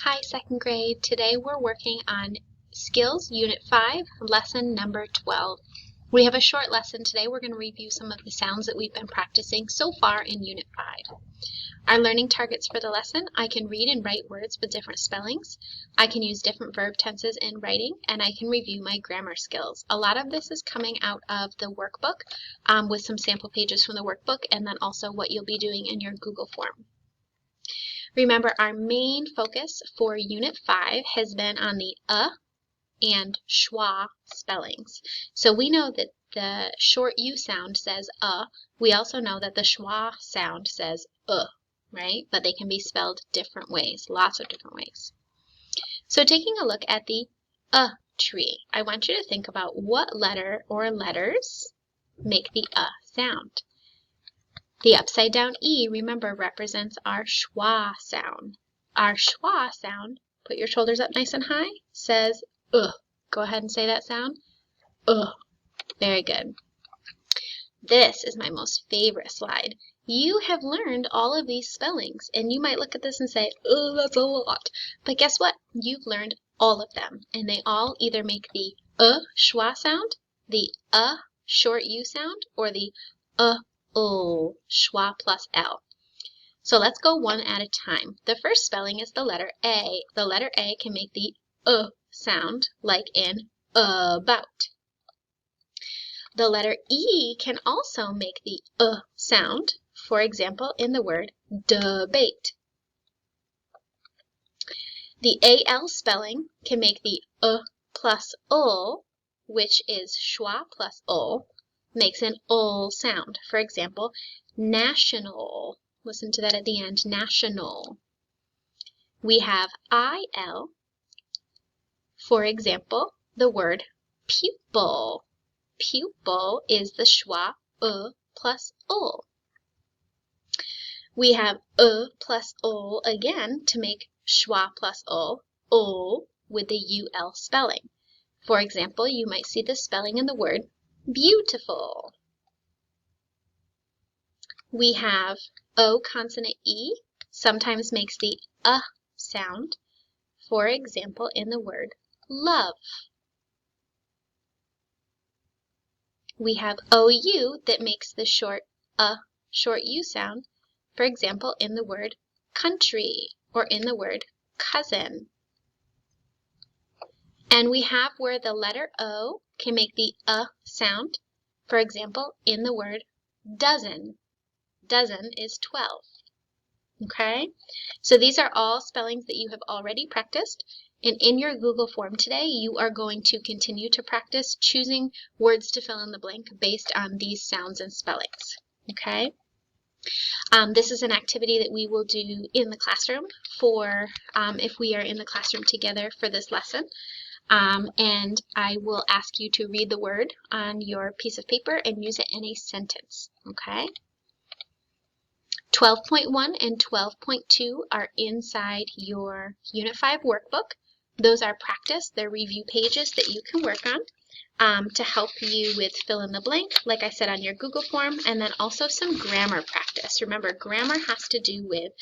Hi, second grade. Today we're working on Skills Unit 5, lesson number 12. We have a short lesson today. We're going to review some of the sounds that we've been practicing so far in Unit 5. Our learning targets for the lesson: I can read and write words with different spellings, I can use different verb tenses in writing, and I can review my grammar skills. A lot of this is coming out of the workbook with some sample pages from the workbook, and then also what you'll be doing in your Google form. Remember, our main focus for Unit 5 has been on the and schwa spellings. So we know that the short U sound says We also know that the schwa sound says right? But they can be spelled different ways, lots of different ways. So taking a look at the tree, I want you to think about what letter or letters make the sound. The upside down E, remember, represents our schwa sound. Our schwa sound, put your shoulders up nice and high, says Go ahead and say that sound. Very good. This is my most favorite slide. You have learned all of these spellings, and you might look at this and say, oh, that's a lot. But guess what? You've learned all of them, and they all either make the schwa sound, the short U sound, or the schwa plus L. So let's go one at a time. The first spelling is the letter A. The letter A can make the sound, like in about. The letter E can also make the sound, for example, in the word debate. The AL spelling can make the plus ul, which is schwa plus ul, makes an ul sound. For example, national. Listen to that at the end, national. We have IL, for example, the word pupil. Pupil is the schwa plus ul. We have plus ul again to make schwa plus ul with the UL spelling. For example, you might see the spelling in the word beautiful. We have O consonant E, sometimes makes the sound. For example, in the word love. We have OU that makes the short U sound, for example, in the word country or in the word cousin. And we have where the letter O can make the sound, for example, in the word dozen. Dozen is 12. Okay? So these are all spellings that you have already practiced. And in your Google form today, you are going to continue to practice choosing words to fill in the blank based on these sounds and spellings. Okay? This is an activity that we will do in the classroom for if we are in the classroom together for this lesson. And I will ask you to read the word on your piece of paper and use it in a sentence. Okay? 12.1 and 12.2 are inside your Unit 5 workbook. Those are practice, they're review pages that you can work on to help you with fill in the blank, like I said, on your Google form, and then also some grammar practice. Remember, grammar has to do with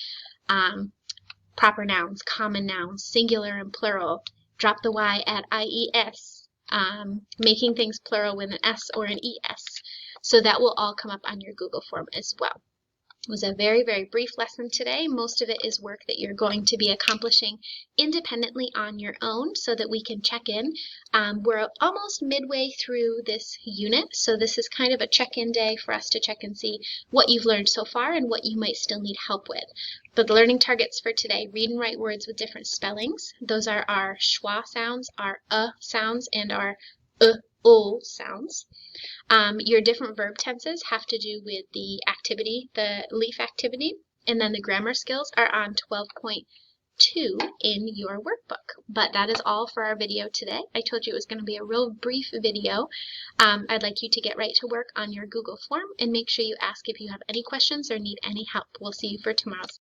proper nouns, common nouns, singular and plural, drop the Y at IES, making things plural with an S or an ES. So that will all come up on your Google form as well. It was a very, very brief lesson today. Most of it is work that you're going to be accomplishing independently on your own so that we can check in. We're almost midway through this unit, so this is kind of a check-in day for us to check and see what you've learned so far and what you might still need help with. But the learning targets for today: read and write words with different spellings. Those are our schwa sounds, our sounds, and our ul sounds. Your different verb tenses have to do with the activity, the leaf activity, and then the grammar skills are on 12.2 in your workbook. But that is all for our video today. I told you it was going to be a real brief video. I'd like you to get right to work on your Google form and make sure you ask if you have any questions or need any help. We'll see you for tomorrow's